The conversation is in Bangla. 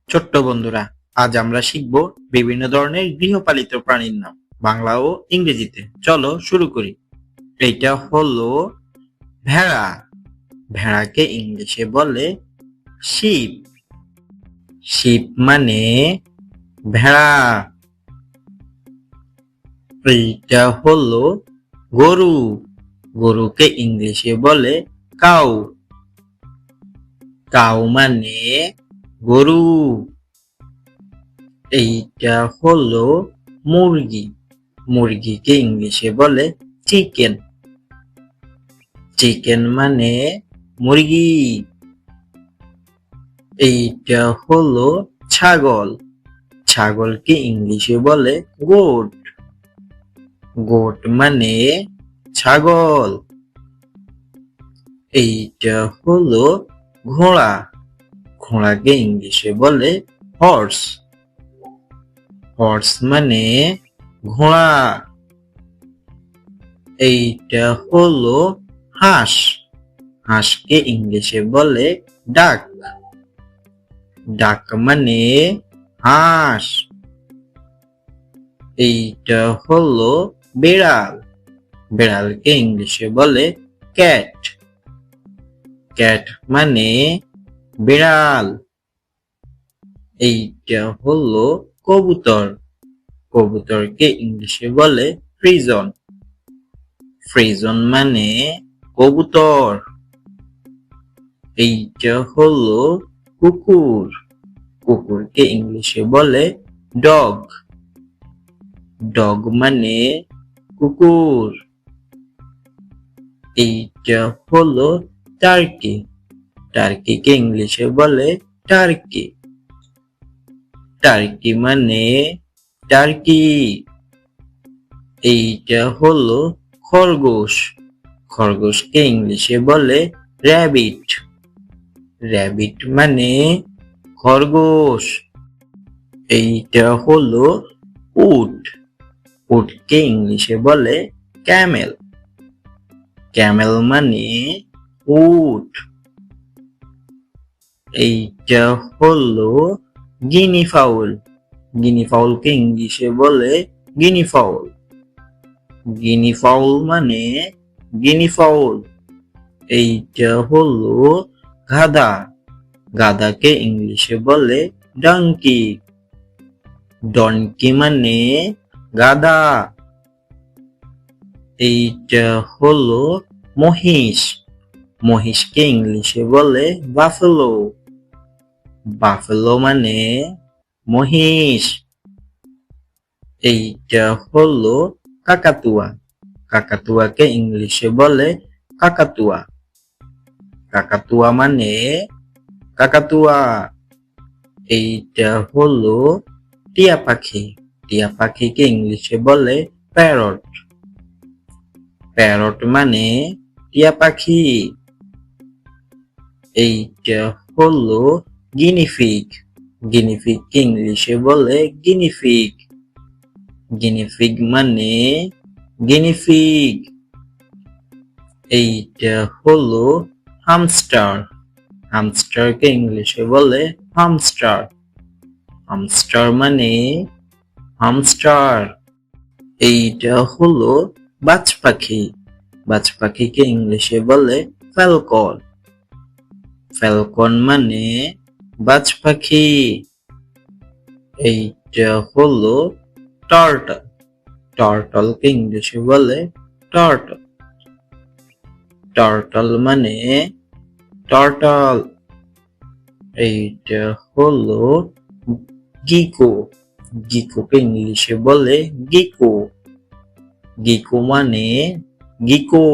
ছোট্ট বন্ধুরা, আজ আমরা শিখব বিভিন্ন ধরনের গৃহপালিত প্রাণীর নাম বাংলা ও ইংরেজিতে। চলো শুরু করি। এইটা হলো ভেড়া। ভেড়াকে ইংলিশে বলে শিপ। শিপ মানে ভেড়া। এইটা হলো গরু। গরুকে ইংলিশে বলে কাউ। কাউ মানে গরু। এইটা হলো মুরগি। মুরগিকে ইংলিশে বলে চিকেন। চিকেন মানে মুরগি। এইটা হলো ছাগল। ছাগলকে ইংলিশে বলে গোট। গোট মানে ছাগল। এইটা হলো ঘোড়া। ঘোড়াকে ইংলিশে বলে হর্স। হর্স মানে ঘোড়া। এইটা হলো হাঁস। হাঁসকে ইংলিশে বলে ডাক। ডাক মানে হাঁস। এইটা হলো বিড়াল। বিড়ালকে ইংলিশে বলে ক্যাট। ক্যাট মানে বিড়াল। এইটা হলো কবুতর। কবুতরকে ইংলিশে বলে ফ্রিজন। ফ্রিজন মানে কবুতর। এইটা হলো কুকুর। কুকুরকে ইংলিশে বলে ডগ। ডগ মানে কুকুর। এইটা হলো টার্কি। টার্কিকে ইংলিশে বলে টার্কি। টার্কি মানে টার্কি। এইটা হলো খরগোশ। খরগোশকে ইংলিশে বলে র্যাবিট। র্যাবিট মানে খরগোশ। এইটা হলো উট। উটকে ইংলিশে বলে ক্যামেল। ক্যামেল মানে উট। এইটা হলো গিনি ফাউল। গিনি ফাউলকে ইংলিশে বলে গিনি ফাউল। গিনি ফাউল মানে গিনি ফাউল। এইটা হলো গাধা। গাধাকে ইংলিশে বলে ডঙ্কি। ডঙ্কি মানে গাধা। এইটা হলো মহিষ। মহিষকে ইংলিশে বলে বাফেলো। বাফেলো মানে মহিষ। এইটা হলো কাকাতুয়া। কাকাতুয়াকে ইংলিশে বলে কাকাতুয়া। কাকাতুয়া মানে কাকাতুয়া। এইটা হলো টিয়া পাখি। টিয়া পাখিকে ইংলিশে বলে প্যারট। প্যারট মানে টিয়া পাখি। এইটা হলো গিনিফিগ। গিনিফিগকে ইংলিশে বলে গিনিফিগ। গিনিফিগ মানে গিনিফিগ। এইটা হলো হামস্টার। হামস্টারকে ইংলিশে বলে হামস্টার। হামস্টার মানে হামস্টার। এইটা হলো বাজ পাখি। বাজ পাখিকে ইংলিশে বলে ফ্যালকন। ফ্যালকন মানে বাজ পাখি। এইটা হলো টার্টল। টার্টলকে ইংলিশে বলে টার্টল। টার্টল মানে টার্টল। এইটা হলো গিকো। গিকোকে ইংলিশে বলে গিকো। গিকো মানে গিকো।